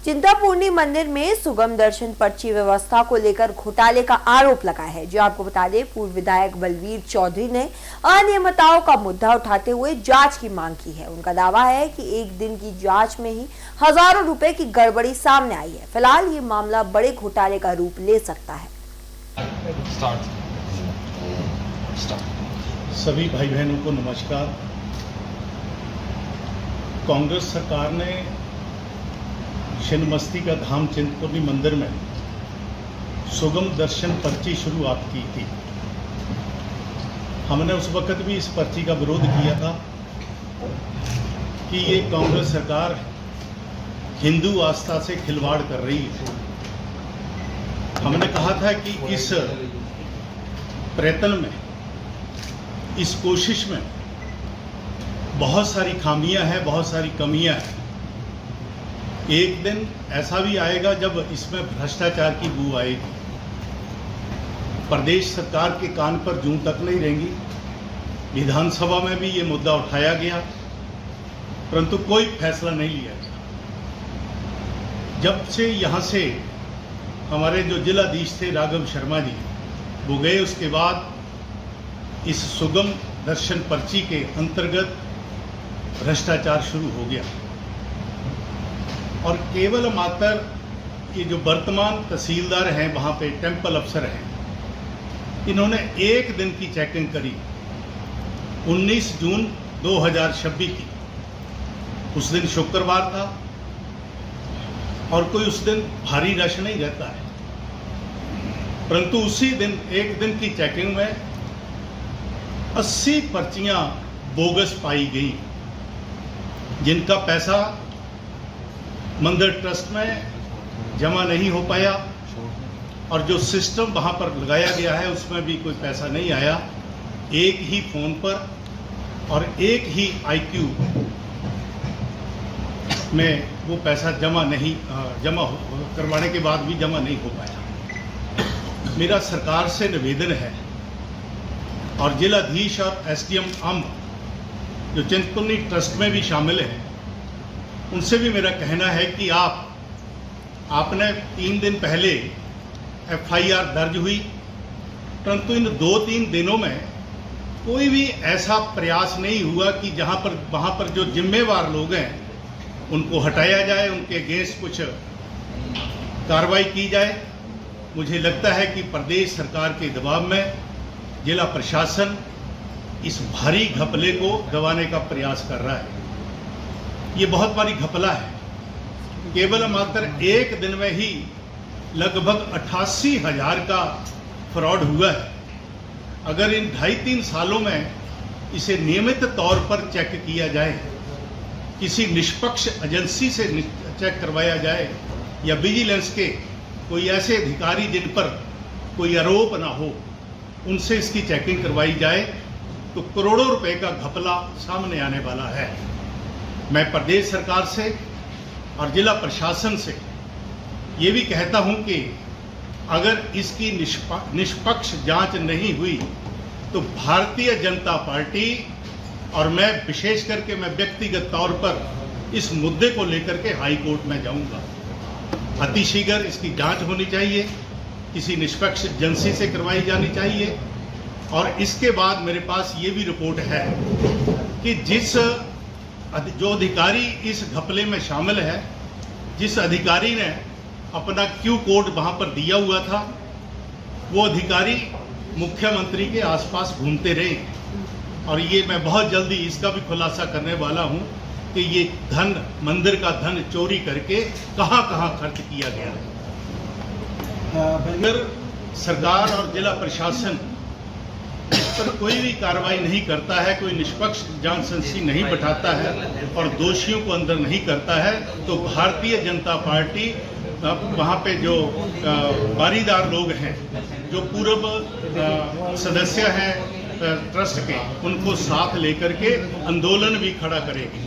चिंतापूर्णी मंदिर में सुगम दर्शन पर्ची व्यवस्था को लेकर घोटाले का आरोप लगा है। जो आपको बता दें, पूर्व विधायक बलवीर चौधरी ने अनियमितताओं का मुद्दा उठाते हुए जांच की मांग की है। उनका दावा है कि एक दिन की जांच में ही हजारों रुपए की गड़बड़ी सामने आई है। फिलहाल ये मामला बड़े घोटाले का रूप ले सकता है। सभी भाई बहनों को नमस्कार। कांग्रेस सरकार ने छिन्नमस्ती का धाम चिंतपूर्णी मंदिर में सुगम दर्शन पर्ची शुरुआत की थी। हमने उस वक्त भी इस पर्ची का विरोध किया था कि ये कांग्रेस सरकार हिंदू आस्था से खिलवाड़ कर रही है। हमने कहा था कि इस प्रयत्न में, इस कोशिश में बहुत सारी खामियां हैं, बहुत सारी कमियां हैं। एक दिन ऐसा भी आएगा जब इसमें भ्रष्टाचार की बू आएगी। प्रदेश सरकार के कान पर जूं तक नहीं रहेंगी। विधानसभा में भी ये मुद्दा उठाया गया, परंतु कोई फैसला नहीं लिया गया। जब से यहाँ से हमारे जो जिलाधीश थे राघव शर्मा जी, वो गए, उसके बाद इस सुगम दर्शन पर्ची के अंतर्गत भ्रष्टाचार शुरू हो गया। और केवल मात्र ये जो वर्तमान तहसीलदार हैं, वहाँ पे टेम्पल अफसर हैं, इन्होंने एक दिन की चेकिंग करी, 19 जून 2026 की। उस दिन शुक्रवार था और कोई उस दिन भारी रश नहीं रहता है, परंतु उसी दिन एक दिन की चेकिंग में 80 पर्चियां बोगस पाई गई, जिनका पैसा मंदिर ट्रस्ट में जमा नहीं हो पाया और जो सिस्टम वहां पर लगाया गया है उसमें भी कोई पैसा नहीं आया। एक ही फोन पर और एक ही IQ में वो पैसा जमा करवाने के बाद भी जमा नहीं हो पाया। मेरा सरकार से निवेदन है और जिलाधीश और SDM अम्ब जो चिंतपूर्णी ट्रस्ट में भी शामिल हैं, उनसे भी मेरा कहना है कि आपने 3 दिन पहले FIR दर्ज हुई, परंतु इन 2-3 दिनों में कोई भी ऐसा प्रयास नहीं हुआ कि वहाँ पर जो जिम्मेवार लोग हैं उनको हटाया जाए, उनके अगेंस्ट कुछ कार्रवाई की जाए। मुझे लगता है कि प्रदेश सरकार के दबाव में जिला प्रशासन इस भारी घपले को दबाने का प्रयास कर रहा है। ये बहुत बड़ी घपला है। केवल मात्र एक दिन में ही लगभग 88,000 का फ्रॉड हुआ है। अगर इन 2.5-3 सालों में इसे नियमित तौर पर चेक किया जाए, किसी निष्पक्ष एजेंसी से चेक करवाया जाए या विजिलेंस के कोई ऐसे अधिकारी जिन पर कोई आरोप ना हो, उनसे इसकी चेकिंग करवाई जाए, तो करोड़ों रुपए का घपला सामने आने वाला है। मैं प्रदेश सरकार से और जिला प्रशासन से ये भी कहता हूं कि अगर इसकी निष्पक्ष जांच नहीं हुई तो भारतीय जनता पार्टी और मैं विशेष करके मैं व्यक्तिगत तौर पर इस मुद्दे को लेकर के हाई कोर्ट में जाऊंगा। अतिशीघ्र इसकी जांच होनी चाहिए, किसी निष्पक्ष एजेंसी से करवाई जानी चाहिए। और इसके बाद मेरे पास ये भी रिपोर्ट है कि जो अधिकारी इस घपले में शामिल है, जिस अधिकारी ने अपना Q कोड वहां पर दिया हुआ था, वो अधिकारी मुख्यमंत्री के आसपास घूमते रहे। और ये मैं बहुत जल्दी इसका भी खुलासा करने वाला हूं कि ये धन, मंदिर का धन चोरी करके कहां खर्च किया गया है। अगर सरकार और जिला प्रशासन पर कोई भी कार्रवाई नहीं करता है, कोई निष्पक्ष जांच एजेंसी नहीं बैठाता है और दोषियों को अंदर नहीं करता है, तो भारतीय जनता पार्टी वहाँ पे जो बारीदार लोग हैं, जो पूर्व सदस्य हैं ट्रस्ट के, उनको साथ लेकर के आंदोलन भी खड़ा करेगी।